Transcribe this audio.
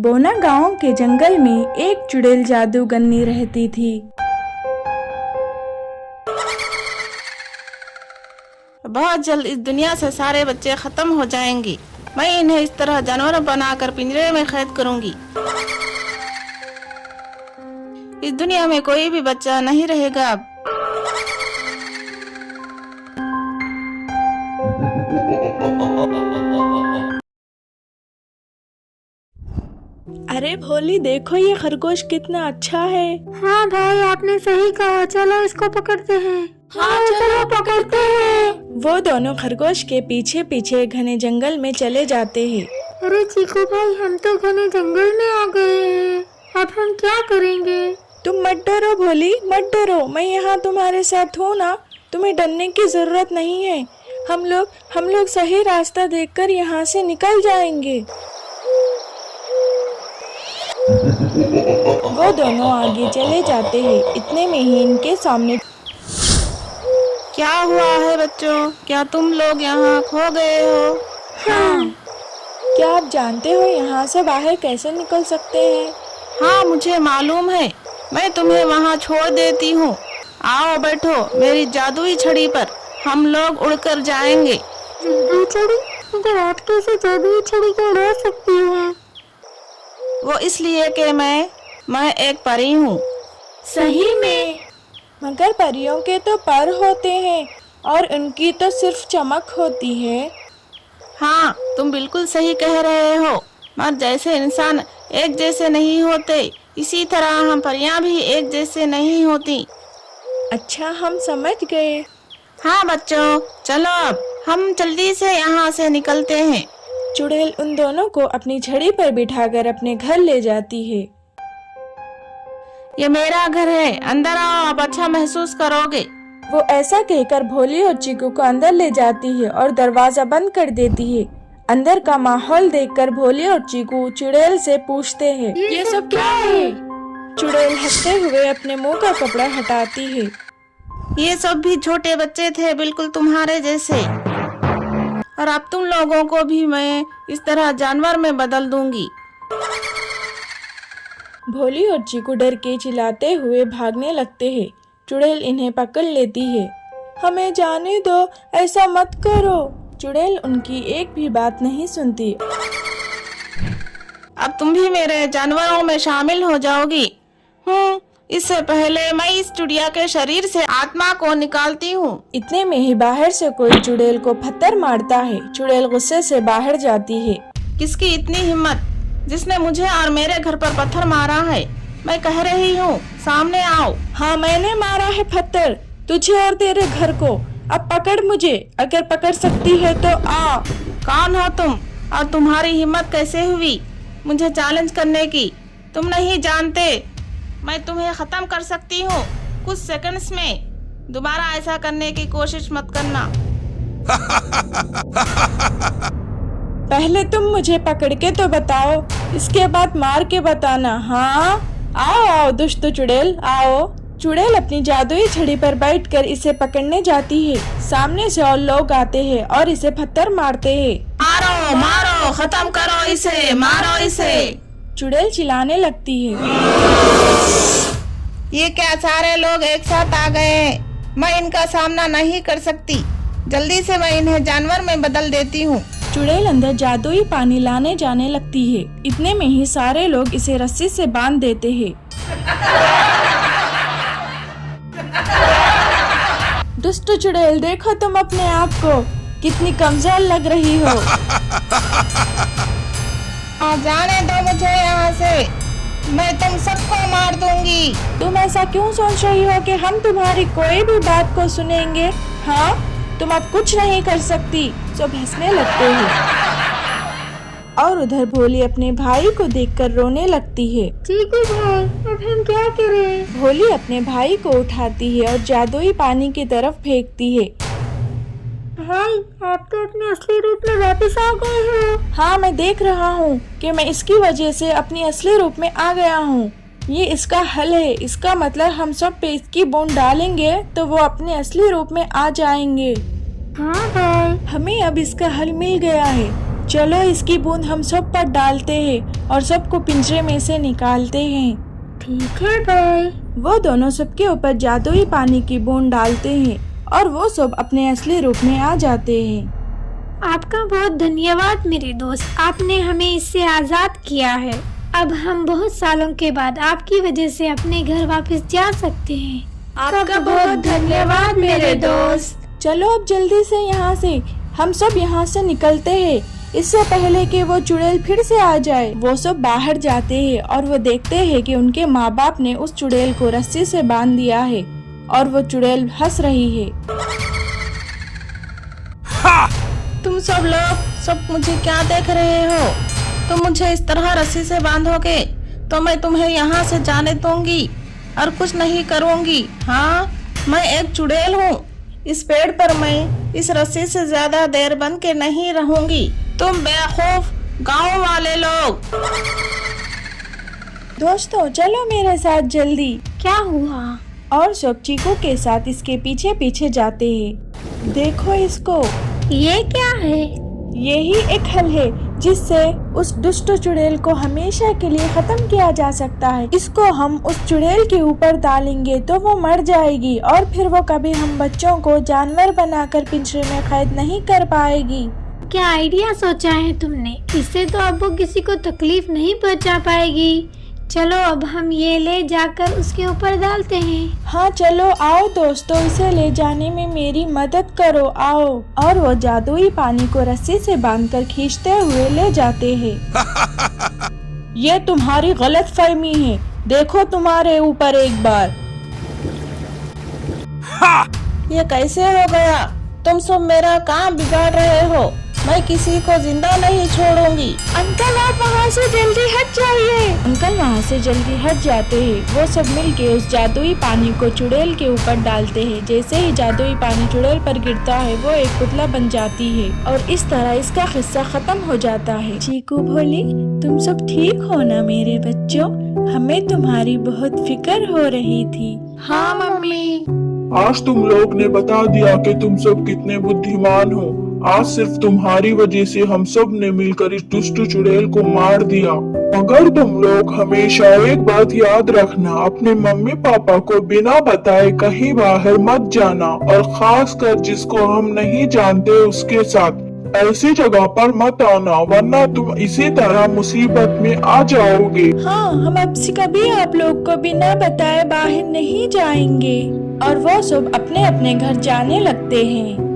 बोना गांव के जंगल में एक चुड़ैल जादूगरनी रहती थी। बहुत जल्द इस दुनिया से सारे बच्चे खत्म हो जाएंगे। मैं इन्हें इस तरह जानवर बनाकर पिंजरे में कैद करूंगी। इस दुनिया में कोई भी बच्चा नहीं रहेगा अब। अरे भोली, देखो ये खरगोश कितना अच्छा है। हाँ भाई, आपने सही कहा। चलो इसको पकड़ते हैं। हाँ चलो पकड़ते हैं। वो दोनों खरगोश के पीछे पीछे घने जंगल में चले जाते हैं। अरे चीकू भाई, हम तो घने जंगल में आ गए हैं। अब हम क्या करेंगे? तुम मत डरो भोली, मत डरो। मैं यहाँ तुम्हारे साथ हूँ ना। तुम्हें डरने की जरूरत नहीं है। हम लोग सही रास्ता देखकर यहाँ से निकल जाएंगे। वो दोनों आगे चले जाते हैं। इतने में ही इनके सामने क्या हुआ है बच्चों? क्या तुम लोग यहाँ खो गए हो? हाँ। क्या आप जानते हो यहाँ से बाहर कैसे निकल सकते हैं? हाँ, मुझे मालूम है। मैं तुम्हें वहाँ छोड़ देती हूँ। आओ बैठो मेरी जादुई छड़ी पर। हम लोग उड़कर जाएंगे। जादुई छड़ी? मगर आप कैसे जादुई छड़ी को उड़ा सकती हैं? वो इसलिए कि मैं एक परी हूँ। सही में? मगर परियों के तो पर होते हैं और उनकी तो सिर्फ चमक होती है। हाँ, तुम बिल्कुल सही कह रहे हो। मगर जैसे इंसान एक जैसे नहीं होते, इसी तरह हम परियां भी एक जैसे नहीं होती। अच्छा, हम समझ गए। हाँ बच्चों, चलो अब हम जल्दी से यहाँ से निकलते हैं। चुड़ैल उन दोनों को अपनी छड़ी पर बिठाकर अपने घर ले जाती है। ये मेरा घर है, अंदर आओ, आप अच्छा महसूस करोगे। वो ऐसा कहकर भोली और चीकू को अंदर ले जाती है और दरवाजा बंद कर देती है। अंदर का माहौल देखकर भोली और चीकू चुड़ैल से पूछते हैं, ये सब क्या है? चुड़ैल हंसते हुए अपने मुंह का कपड़ा हटाती है। ये सब भी छोटे बच्चे थे, बिल्कुल तुम्हारे जैसे। और अब तुम लोगों को भी मैं इस तरह जानवर में बदल दूंगी। भोली और चीकू डर के चिल्लाते हुए भागने लगते हैं। चुड़ैल इन्हें पकड़ लेती है। हमें जाने दो, ऐसा मत करो। चुड़ैल उनकी एक भी बात नहीं सुनती। अब तुम भी मेरे जानवरों में शामिल हो जाओगी। इससे पहले मैं इस चिड़िया के शरीर से आत्मा को निकालती हूँ। इतने में ही बाहर से कोई चुड़ैल को पत्थर मारता है। चुड़ैल गुस्से से बाहर जाती है। किसकी इतनी हिम्मत, जिसने मुझे और मेरे घर पर पत्थर मारा है? मैं कह रही हूँ, सामने आओ। हाँ, मैंने मारा है पत्थर, तुझे और तेरे घर को। अब पकड़ मुझे, अगर पकड़ सकती है तो आ। कौन हो तुम और तुम्हारी हिम्मत कैसे हुई मुझे चैलेंज करने की? तुम नहीं जानते, मैं तुम्हें खत्म कर सकती हूँ कुछ सेकंड्स में। दोबारा ऐसा करने की कोशिश मत करना। पहले तुम मुझे पकड़ के तो बताओ, इसके बाद मार के बताना। हाँ, आओ आओ दुष्ट चुड़ैल, आओ। चुड़ैल अपनी जादुई छड़ी पर बैठकर इसे पकड़ने जाती है। सामने से और लोग आते हैं और इसे पत्थर मारते हैं। मारो मारो, खत्म करो इसे, मारो इसे। चुड़ैल चिल्लाने लगती है। ये क्या सारे लोग एक साथ आ गए हैं? मैं इनका सामना नहीं कर सकती। जल्दी से मैं इन्हें जानवर में बदल देती हूँ। चुड़ैल अंदर जादुई पानी लाने जाने लगती है। इतने में ही सारे लोग इसे रस्सी से बांध देते हैं। दुष्ट चुड़ैल, देखो तुम अपने आप को, कितनी कमजोर लग रही हो। जाने दो मुझे यहाँ से, मैं तुम सबको मार दूंगी। तुम ऐसा क्यों सोच रही हो कि हम तुम्हारी कोई भी बात को सुनेंगे? हाँ, तुम अब कुछ नहीं कर सकती। सब हंसने लगते हैं और उधर भोली अपने भाई को देखकर रोने लगती है। चीकू भाई, अब हम क्या करें? भोली अपने भाई को उठाती है और जादुई पानी की तरफ फेंकती है। भाई, आप तो अपने असली रूप में वापस आ गए हो। हाँ, मैं देख रहा हूँ कि मैं इसकी वजह से अपनी असली रूप में आ गया हूँ। ये इसका हल है। इसका मतलब हम सब पे इसकी बूंद डालेंगे तो वो अपने असली रूप में आ जाएंगे। हाँ भाई, हमें अब इसका हल मिल गया है। चलो इसकी बूंद हम सब पर डालते हैं और सबको पिंजरे में से निकालते हैं। ठीक है भाई। वो दोनों सबके ऊपर जादुई पानी की बूंद डालते हैं और वो सब अपने असली रूप में आ जाते हैं। आपका बहुत धन्यवाद मेरे दोस्त, आपने हमें इससे आजाद किया है। अब हम बहुत सालों के बाद आपकी वजह से अपने घर वापस जा सकते हैं। आपका बहुत धन्यवाद मेरे दोस्त। चलो अब जल्दी से यहाँ से, हम सब यहाँ से निकलते हैं इससे पहले कि वो चुड़ैल फिर से आ जाए। वो सब बाहर जाते हैं और वो देखते हैं कि उनके माँ बाप ने उस चुड़ैल को रस्सी से बांध दिया है और वो चुड़ैल हंस रही है। तुम सब लोग सब मुझे क्या देख रहे हो? तुम मुझे इस तरह रस्सी से बांधोगे तो मैं तुम्हें यहाँ से जाने दूंगी और कुछ नहीं करूँगी। हाँ, मैं एक चुड़ैल हूँ। इस पेड़ पर मैं इस रस्सी से ज्यादा देर बन के नहीं रहूंगी। तुम बेवकूफ गाँव वाले लोग। दोस्तों चलो मेरे साथ जल्दी। क्या हुआ? और सब चीकू के साथ इसके पीछे पीछे जाते हैं। देखो इसको, ये क्या है? यही एक हल है जिससे उस दुष्ट चुड़ैल को हमेशा के लिए खत्म किया जा सकता है। इसको हम उस चुड़ैल के ऊपर डालेंगे तो वो मर जाएगी और फिर वो कभी हम बच्चों को जानवर बनाकर पिंजरे में कैद नहीं कर पाएगी। क्या आइडिया सोचा है तुमने? इससे तो अब वो किसी को तकलीफ नहीं पहुंचा पाएगी। चलो अब हम ये ले जाकर उसके ऊपर डालते हैं। हाँ चलो आओ दोस्तों, इसे ले जाने में मेरी मदद करो, आओ। और वो जादुई पानी को रस्सी से बांधकर खींचते हुए ले जाते हैं। ये तुम्हारी गलतफहमी है, देखो तुम्हारे ऊपर एक बार। ये कैसे हो गया? तुम सब मेरा काम बिगाड़ रहे हो। मैं किसी को जिंदा नहीं छोड़ूंगी। अंकल आप वहाँ से जल्दी हट जाइए। अंकल वहाँ से जल्दी हट जाते हैं। वो सब मिलके उस जादुई पानी को चुड़ैल के ऊपर डालते हैं। जैसे ही जादुई पानी चुड़ैल पर गिरता है वो एक पुतला बन जाती है और इस तरह इसका किस्सा खत्म हो जाता है। चीकू भोली, तुम सब ठीक हो ना मेरे बच्चों? हमें तुम्हारी बहुत फिक्र हो रही थी। हाँ मम्मी। आज तुम लोग ने बता दिया कि तुम सब कितने बुद्धिमान हो। आज सिर्फ तुम्हारी वजह से हम सब ने मिलकर इस दुष्ट चुड़ैल को मार दिया। मगर तुम लोग हमेशा एक बात याद रखना, अपने मम्मी पापा को बिना बताए कहीं बाहर मत जाना और खास कर जिसको हम नहीं जानते उसके साथ ऐसी जगह पर मत आना, वरना तुम इसी तरह मुसीबत में आ जाओगे। हाँ, हम अब से कभी आप लोग को बिना बताए बाहर नहीं जाएंगे। और वो सब अपने अपने घर जाने लगते हैं।